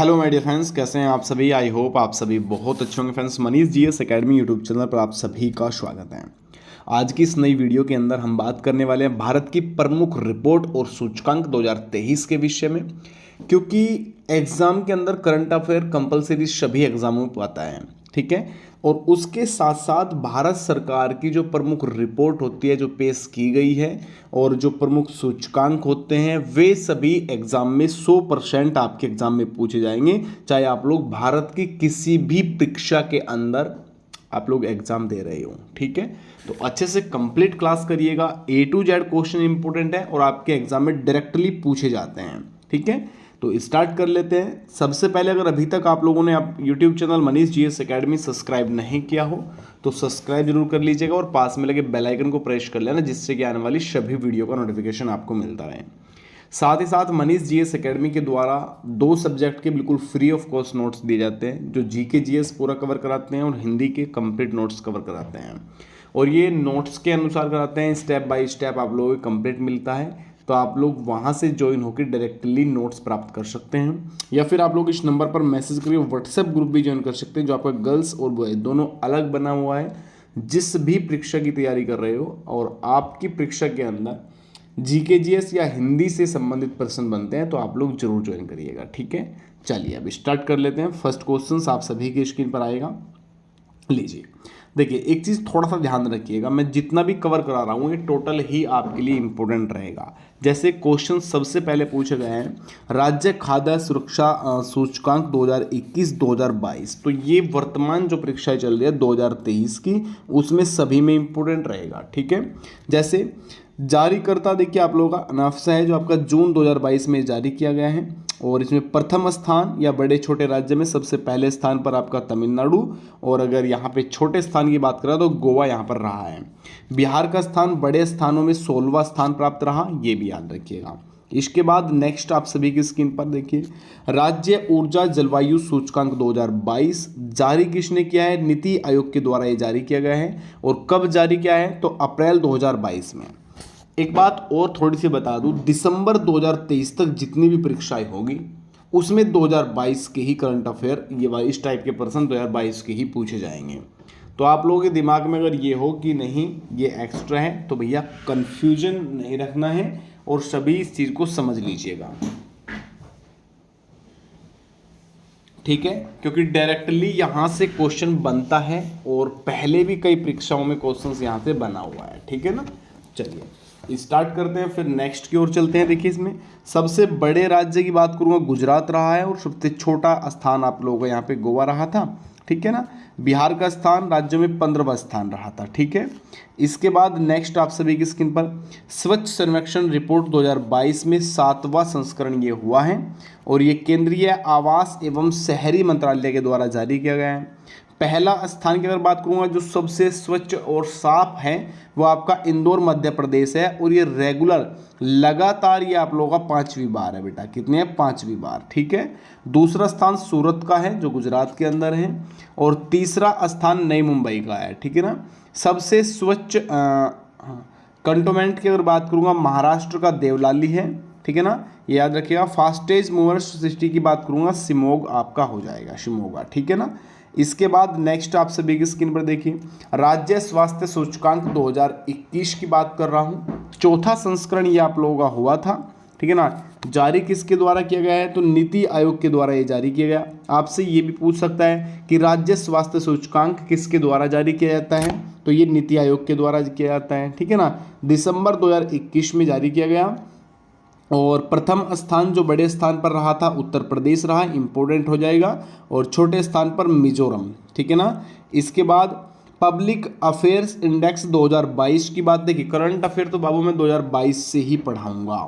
Hello my dear friends, कैसे हैं आप सभी। आई होप आप सभी बहुत अच्छे होंगे। Friends, Manish GS academy YouTube channel पर आप सभी का स्वागत है। आज की इस नई वीडियो के अंदर हम बात करने वाले हैं भारत की प्रमुख रिपोर्ट और सूचकांक 2023 के विषय में, क्योंकि एग्जाम के अंदर करंट अफेयर कंपलसरी सभी एग्जामों में आता है, ठीक है। और उसके साथ साथ भारत सरकार की जो प्रमुख रिपोर्ट होती है, जो पेश की गई है, और जो प्रमुख सूचकांक होते हैं, वे सभी एग्जाम में 100% आपके एग्जाम में पूछे जाएंगे, चाहे आप लोग भारत की किसी भी परीक्षा के अंदर आप लोग एग्जाम दे रहे हो, ठीक है। तो अच्छे से कंप्लीट क्लास करिएगा। A to Z question important है और आपके एग्जाम में डायरेक्टली पूछे जाते हैं, ठीक है। तो स्टार्ट कर लेते हैं। सबसे पहले, अगर अभी तक आप लोगों ने आप YouTube channel Manish GS academy subscribe नहीं किया हो तो सब्सक्राइब जरूर कर लीजिएगा और पास में लगे बेल आइकन को प्रेस कर लेना, जिससे कि आने वाली सभी वीडियो का नोटिफिकेशन आपको मिलता रहे। साथ ही साथ मनीष जीएस एकेडमी के द्वारा 2 सब्जेक्ट के बिल्कुल फ्री ऑफ कॉस्ट नोट्स दिए जाते हैं, जो जीके जीएस पूरा कवर कराते हैं और हिंदी के कंप्लीट नोट्स कवर कराते हैं। और ये नोट्स के अनुसार कराते हैं, स्टेप बाय स्टेप आप लोगों को कंप्लीट मिलता है। तो आप लोग वहाँ से ज्वाइन होकर डायरेक्टली नोट्स प्राप्त कर सकते हैं, या फिर आप लोग इस नंबर पर मैसेज करके व्हाट्सएप ग्रुप भी ज्वाइन कर सकते हैं, जो आपका गर्ल्स और बॉयज दोनों अलग बना हुआ है। जिस भी परीक्षा की तैयारी कर रहे हो और आपकी परीक्षा के अंदर जीके जीएस या हिंदी से संबंधित प्रश्न बनते हैं, तो आप लोग जरूर ज्वाइन करिएगा, ठीक है। चलिए अब स्टार्ट कर लेते हैं। फर्स्ट क्वेश्चन आप सभी की स्क्रीन पर आएगा, लीजिए। देखिए, एक चीज़ थोड़ा सा ध्यान रखिएगा, मैं जितना भी कवर करा रहा हूँ ये टोटल ही आपके लिए इंपॉर्टेंट रहेगा। जैसे क्वेश्चन सबसे पहले पूछे गए हैं, राज्य खाद्य सुरक्षा सूचकांक 2021-2022, तो ये वर्तमान जो परीक्षाएं चल रही है 2023 की, उसमें सभी में इंपॉर्टेंट रहेगा, ठीक है। जैसे जारीकर्ता देखिए आप लोगों का अनाफसा है, जो आपका जून 2022 में जारी किया गया है, और इसमें प्रथम स्थान या बड़े छोटे राज्य में सबसे पहले स्थान पर आपका तमिलनाडु, और अगर यहाँ पे छोटे स्थान की बात करें तो गोवा यहाँ पर रहा है। बिहार का स्थान बड़े स्थानों में 16वां स्थान प्राप्त रहा, ये भी याद रखिएगा। इसके बाद नेक्स्ट आप सभी की स्क्रीन पर देखिए, राज्य ऊर्जा जलवायु सूचकांक 2022 जारी किसने किया है? नीति आयोग के द्वारा ये जारी किया गया है। और कब जारी किया है? तो अप्रैल 2022 में। एक बात और थोड़ी सी बता दूं, दिसंबर 2023 तक जितनी भी परीक्षाएं होगी उसमें 2022 के ही करंट अफेयर, ये इस टाइप के प्रश्न 2022 के ही पूछे जाएंगे। तो आप लोगों के दिमाग में अगर ये हो कि नहीं ये एक्स्ट्रा है, तो भैया कंफ्यूजन नहीं रखना है और सभी इस चीज को समझ लीजिएगा, ठीक है। क्योंकि डायरेक्टली यहां से क्वेश्चन बनता है और पहले भी कई परीक्षाओं में क्वेश्चन यहां से बना हुआ है, ठीक है ना। चलिए स्टार्ट करते हैं, फिर नेक्स्ट की ओर चलते हैं। देखिए, इसमें सबसे बड़े राज्य की बात करूंगा, गुजरात रहा है, और सबसे छोटा स्थान आप लोगों का यहाँ पे गोवा रहा था, ठीक है ना। बिहार का स्थान राज्यों में 15वां स्थान रहा था, ठीक है। इसके बाद नेक्स्ट आप सभी की स्क्रीन पर स्वच्छ सर्वेक्षण रिपोर्ट 2022 में 7वां संस्करण ये हुआ है, और ये केंद्रीय आवास एवं शहरी मंत्रालय के द्वारा जारी किया गया है। पहला स्थान की अगर बात करूंगा, जो सबसे स्वच्छ और साफ है, वो आपका इंदौर मध्य प्रदेश है, और ये रेगुलर लगातार ये आप लोगों का 5वीं बार है बेटा। कितने हैं? 5वीं बार, ठीक है। दूसरा स्थान सूरत का है, जो गुजरात के अंदर है, और तीसरा स्थान नई मुंबई का है, ठीक है ना। सबसे स्वच्छ कंटोनमेंट की अगर बात करूंगा, महाराष्ट्र का देवलाली है, ठीक है ना, ये याद रखिएगा। फास्टेस्ट मूवर्स सिटी की बात करूंगा, शिमोग आपका हो जाएगा, शिमोगा, ठीक है ना। इसके बाद नेक्स्ट आप सभी की स्क्रीन पर देखिए, राज्य स्वास्थ्य सूचकांक 2021 की बात कर रहा हूँ। चौथा संस्करण ये आप लोगों का हुआ था, ठीक है ना। जारी किसके द्वारा किया गया है? तो नीति आयोग के द्वारा ये जारी किया गया। आपसे ये भी पूछ सकता है कि राज्य स्वास्थ्य सूचकांक किसके द्वारा जारी किया जाता है? तो ये नीति आयोग के द्वारा किया जाता है, ठीक है ना। दिसंबर 2021 में जारी किया गया, और प्रथम स्थान जो बड़े स्थान पर रहा था उत्तर प्रदेश रहा, इंपॉर्टेंट हो जाएगा, और छोटे स्थान पर मिजोरम, ठीक है ना। इसके बाद पब्लिक अफेयर्स इंडेक्स 2022 की बात देखिए। करंट अफेयर तो बाबू मैं 2022 से ही पढ़ाऊंगा,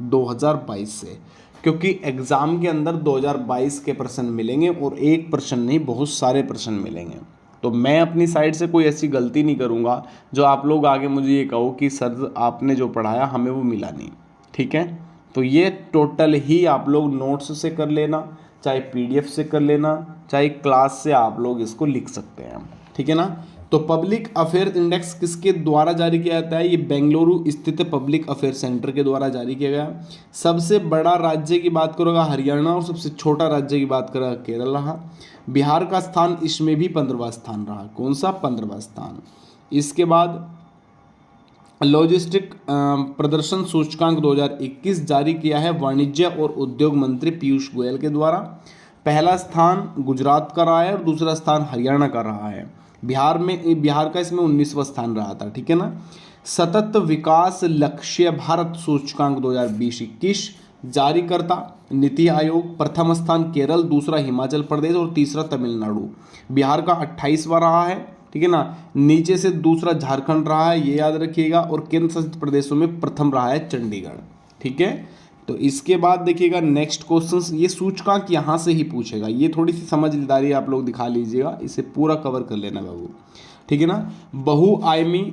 2022 से, क्योंकि एग्जाम के अंदर 2022 के प्रश्न मिलेंगे, और एक प्रश्न नहीं बहुत सारे प्रश्न मिलेंगे। तो मैं अपनी साइड से कोई ऐसी गलती नहीं करूंगा जो आप लोग आगे मुझे ये कहो कि सर आपने जो पढ़ाया हमें वो मिला नहीं, ठीक है। तो ये टोटल ही आप लोग नोट्स से कर लेना, चाहे पीडीएफ से कर लेना, चाहे क्लास से आप लोग इसको लिख सकते हैं, ठीक है ना। तो पब्लिक अफेयर इंडेक्स किसके द्वारा जारी किया जाता है? ये बेंगलुरु स्थित पब्लिक अफेयर सेंटर के द्वारा जारी किया गया। सबसे बड़ा राज्य की बात करोगा हरियाणा और सबसे छोटा राज्य की बात करोगा केरल रहा। बिहार का स्थान इसमें भी 15वां स्थान रहा। कौन सा? 15वां स्थान। इसके बाद लॉजिस्टिक प्रदर्शन सूचकांक 2021 जारी किया है वाणिज्य और उद्योग मंत्री पीयूष गोयल के द्वारा। पहला स्थान गुजरात का रहा है और दूसरा स्थान हरियाणा का रहा है। बिहार का इसमें 19वां स्थान रहा था। ठीक है ना। सतत विकास लक्ष्य भारत सूचकांक 2020-21 जारी करता नीति आयोग। प्रथम स्थान केरल, दूसरा हिमाचल प्रदेश और तीसरा तमिलनाडु। बिहार का 28वां रहा है। ठीक है ना। नीचे से दूसरा झारखंड रहा है, ये याद रखिएगा। और केंद्र शासित प्रदेशों में प्रथम रहा है चंडीगढ़। ठीक है। तो इसके बाद देखिएगा नेक्स्ट क्वेश्चन, ये सूचकांक यहाँ से ही पूछेगा। ये थोड़ी सी समझदारी आप लोग दिखा लीजिएगा, इसे पूरा कवर कर लेना बाबू। ठीक है ना। बहुआयामी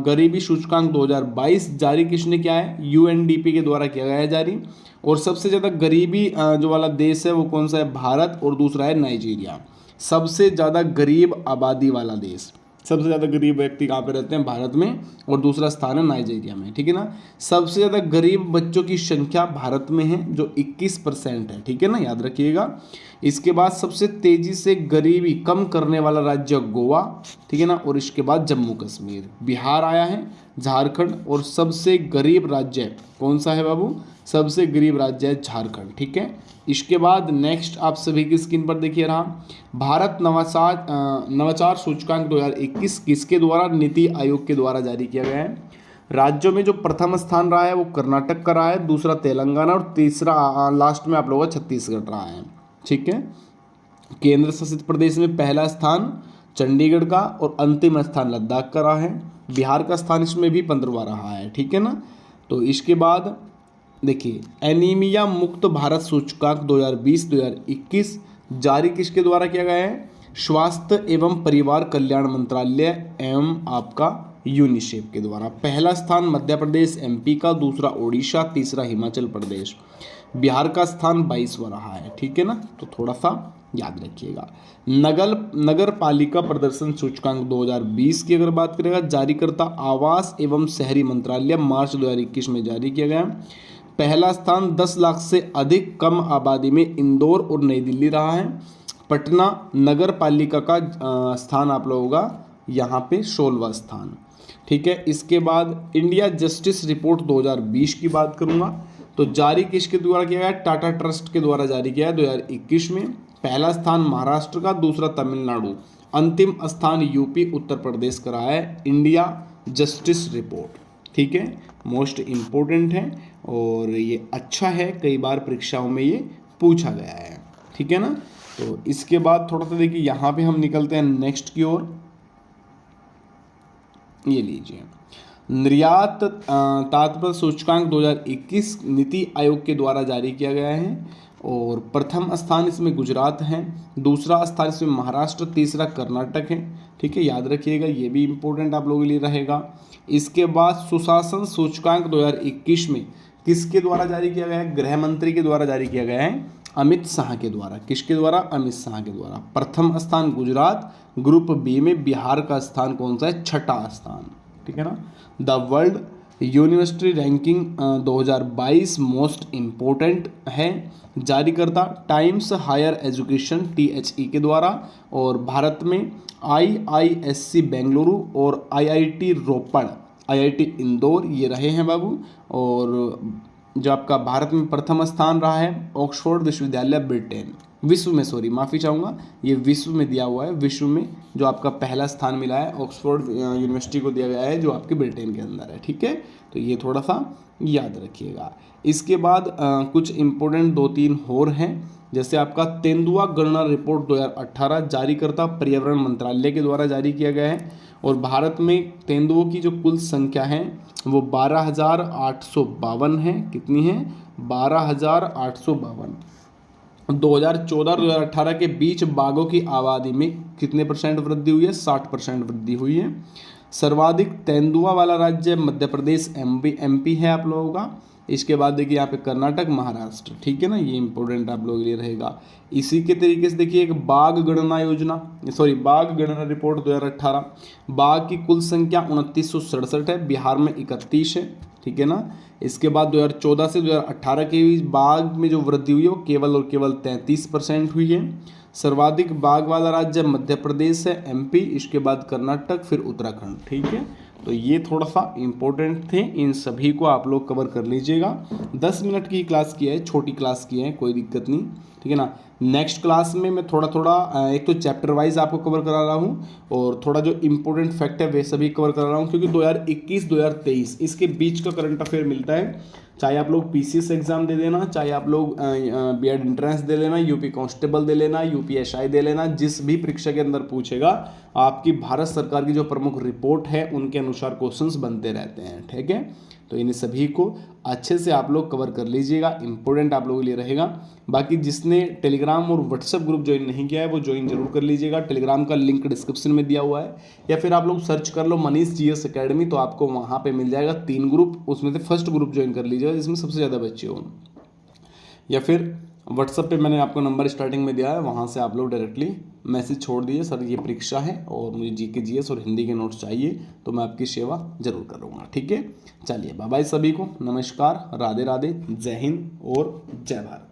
गरीबी सूचकांक 2022 जारी किसने किया है? यूएनडीपी के द्वारा किया गया है जारी। और सबसे ज़्यादा गरीबी जो वाला देश है वो कौन सा है? भारत। और दूसरा है नाइजीरिया। सबसे ज़्यादा गरीब आबादी वाला देश, सबसे ज़्यादा गरीब व्यक्ति कहाँ पे रहते हैं? भारत में। और दूसरा स्थान है नाइजीरिया में। ठीक है ना। सबसे ज़्यादा गरीब बच्चों की संख्या भारत में है जो 21% है। ठीक है ना, याद रखिएगा। इसके बाद सबसे तेज़ी से गरीबी कम करने वाला राज्य गोवा। ठीक है ना। और इसके बाद जम्मू कश्मीर। बिहार आया है, झारखंड। और सबसे गरीब राज्य कौन सा है बाबू? सबसे गरीब राज्य है झारखंड। ठीक है। इसके बाद नेक्स्ट आप सभी की स्क्रीन पर देखिए रहा, भारत नवाचार सूचकांक 2021 किसके द्वारा? नीति आयोग के द्वारा जारी किया गया है। राज्यों में जो प्रथम स्थान रहा है वो कर्नाटक का रहा है, दूसरा तेलंगाना और तीसरा लास्ट में आप लोगों का छत्तीसगढ़ रहा है। ठीक है। केंद्र शासित प्रदेश में पहला स्थान चंडीगढ़ का और अंतिम स्थान लद्दाख का रहा है। बिहार का स्थान इसमें भी 15वां रहा है। ठीक है ना। तो इसके बाद देखिए एनीमिया मुक्त भारत सूचकांक 2020-2021 जारी किसके द्वारा किया गया है? स्वास्थ्य एवं परिवार कल्याण मंत्रालय एवं आपका यूनिसेफ के द्वारा। पहला स्थान मध्य प्रदेश एमपी का, दूसरा ओडिशा, तीसरा हिमाचल प्रदेश। बिहार का स्थान 22वां रहा है। ठीक है ना। तो थोड़ा सा याद रखिएगा। नगर पालिका प्रदर्शन सूचकांक 2020 की अगर बात करेगा, जारीकर्ता आवास एवं शहरी मंत्रालय, मार्च 2021 में जारी किया गया। पहला स्थान 10 लाख से अधिक कम आबादी में इंदौर और नई दिल्ली रहा है। पटना नगर पालिका का स्थान आप लोगों का यहाँ पे 16वां स्थान। ठीक है। इसके बाद इंडिया जस्टिस रिपोर्ट 2020 की बात करूँगा, तो जारी किसके द्वारा किया गया? टाटा ट्रस्ट के द्वारा जारी किया है 2021 में। पहला स्थान महाराष्ट्र का, दूसरा तमिलनाडु, अंतिम स्थान यूपी उत्तर प्रदेश का रहा है इंडिया जस्टिस रिपोर्ट। ठीक है। मोस्ट इम्पोर्टेंट है और ये अच्छा है, कई बार परीक्षाओं में ये पूछा गया है। ठीक है ना। तो इसके बाद थोड़ा सा देखिए यहाँ पे हम निकलते हैं नेक्स्ट की ओर। ये लीजिए निर्यात तात्पर्य सूचकांक 2021 नीति आयोग के द्वारा जारी किया गया है। और प्रथम स्थान इसमें गुजरात है, दूसरा स्थान इसमें महाराष्ट्र, तीसरा कर्नाटक है। ठीक है, याद रखिएगा, ये भी इम्पोर्टेंट आप लोगों के लिए रहेगा। इसके बाद सुशासन सूचकांक 2021 में किसके द्वारा जारी किया गया है? गृह मंत्री के द्वारा जारी किया गया है, अमित शाह के द्वारा। किसके द्वारा? अमित शाह के द्वारा। प्रथम स्थान गुजरात, ग्रुप बी में बिहार का स्थान कौन सा है? छठा स्थान। ठीक है ना। The world university ranking 2022 most important है, जारीकर्ता टाइम्स हायर एजुकेशन THE के द्वारा। और भारत में IISc बेंगलुरु और IIT रोपड़, IIT इंदौर ये रहे हैं बाबू। और जो आपका भारत में प्रथम स्थान रहा है ऑक्सफोर्ड विश्वविद्यालय ब्रिटेन, विश्व में, सॉरी माफ़ी चाहूँगा, ये विश्व में दिया हुआ है। विश्व में जो आपका पहला स्थान मिला है ऑक्सफोर्ड यूनिवर्सिटी को दिया गया है, जो आपके ब्रिटेन के अंदर है। ठीक है, तो ये थोड़ा सा याद रखिएगा। इसके बाद कुछ इम्पोर्टेंट 2-3 और हैं, जैसे आपका तेंदुआ गणना रिपोर्ट 2018 जारीकर्ता पर्यावरण मंत्रालय के द्वारा जारी किया गया है। और भारत में तेंदुओं की जो कुल संख्या है वो 12,852 है। कितनी है? 12,852। 2014-2018 के बीच बाघों की आबादी में कितने % वृद्धि हुई है? 60% वृद्धि हुई है। सर्वाधिक तेंदुआ वाला राज्य मध्य प्रदेश MP है आप लोगों का। इसके बाद देखिए यहाँ पे कर्नाटक, महाराष्ट्र, ठीक है ना, ये इंपॉर्टेंट आप लोगों के लिए रहेगा। इसी के तरीके से देखिए एक बाघ गणना योजना, सॉरी बाघ गणना रिपोर्ट 2018, बाघ की कुल संख्या 2967 है, बिहार में 31 है, ठीक है ना। इसके बाद 2014 से 2018 के बीच बाघ में जो वृद्धि हुई है वो केवल और केवल 33% हुई है। सर्वाधिक बाघ वाला राज्य मध्य प्रदेश है, एमपी, इसके बाद कर्नाटक, फिर उत्तराखंड, ठीक है। तो ये थोड़ा सा इम्पोर्टेंट थे, इन सभी को आप लोग कवर कर लीजिएगा। 10 मिनट की क्लास की है, छोटी क्लास की है, कोई दिक्कत नहीं, ठीक है ना। नेक्स्ट क्लास में मैं थोड़ा थोड़ा एक तो चैप्टर वाइज आपको कवर करा रहा हूँ और थोड़ा जो इंपॉर्टेंट फैक्ट है वे सभी कवर करा रहा हूँ, क्योंकि 2021-2023 इसके बीच का करंट अफेयर मिलता है। चाहे आप लोग पीसीएस एग्जाम दे देना, चाहे आप लोग बीएड एंट्रेंस दे लेना, यूपी कांस्टेबल दे लेना, यूपीएसआई दे लेना, जिस भी परीक्षा के अंदर पूछेगा आपकी भारत सरकार की जो प्रमुख रिपोर्ट है उनके अनुसार क्वेश्चंस बनते रहते हैं, ठीक है। तो इन सभी को अच्छे से आप लोग कवर कर लीजिएगा, इंपॉर्टेंट आप लोगों के लिए रहेगा। बाकी जिसने टेलीग्राम और व्हाट्सएप ग्रुप ज्वाइन नहीं किया है वो ज्वाइन जरूर कर लीजिएगा, टेलीग्राम का लिंक डिस्क्रिप्शन में दिया हुआ है, या फिर आप लोग सर्च कर लो मनीष जीएस एकेडमी, तो आपको वहाँ पे मिल जाएगा 3 ग्रुप, उसमें से फर्स्ट ग्रुप ज्वाइन कर लीजिएगा जिसमें सबसे ज़्यादा बच्चे हों, या फिर व्हाट्सएप पे मैंने आपको नंबर स्टार्टिंग में दिया है, वहाँ से आप लोग डायरेक्टली मैसेज छोड़ दिए, सर ये परीक्षा है और मुझे जीके जीएस और हिंदी के नोट्स चाहिए, तो मैं आपकी सेवा जरूर करूँगा, ठीक है। चलिए बाय बाय सभी को, नमस्कार, राधे राधे, जय हिंद और जय भारत।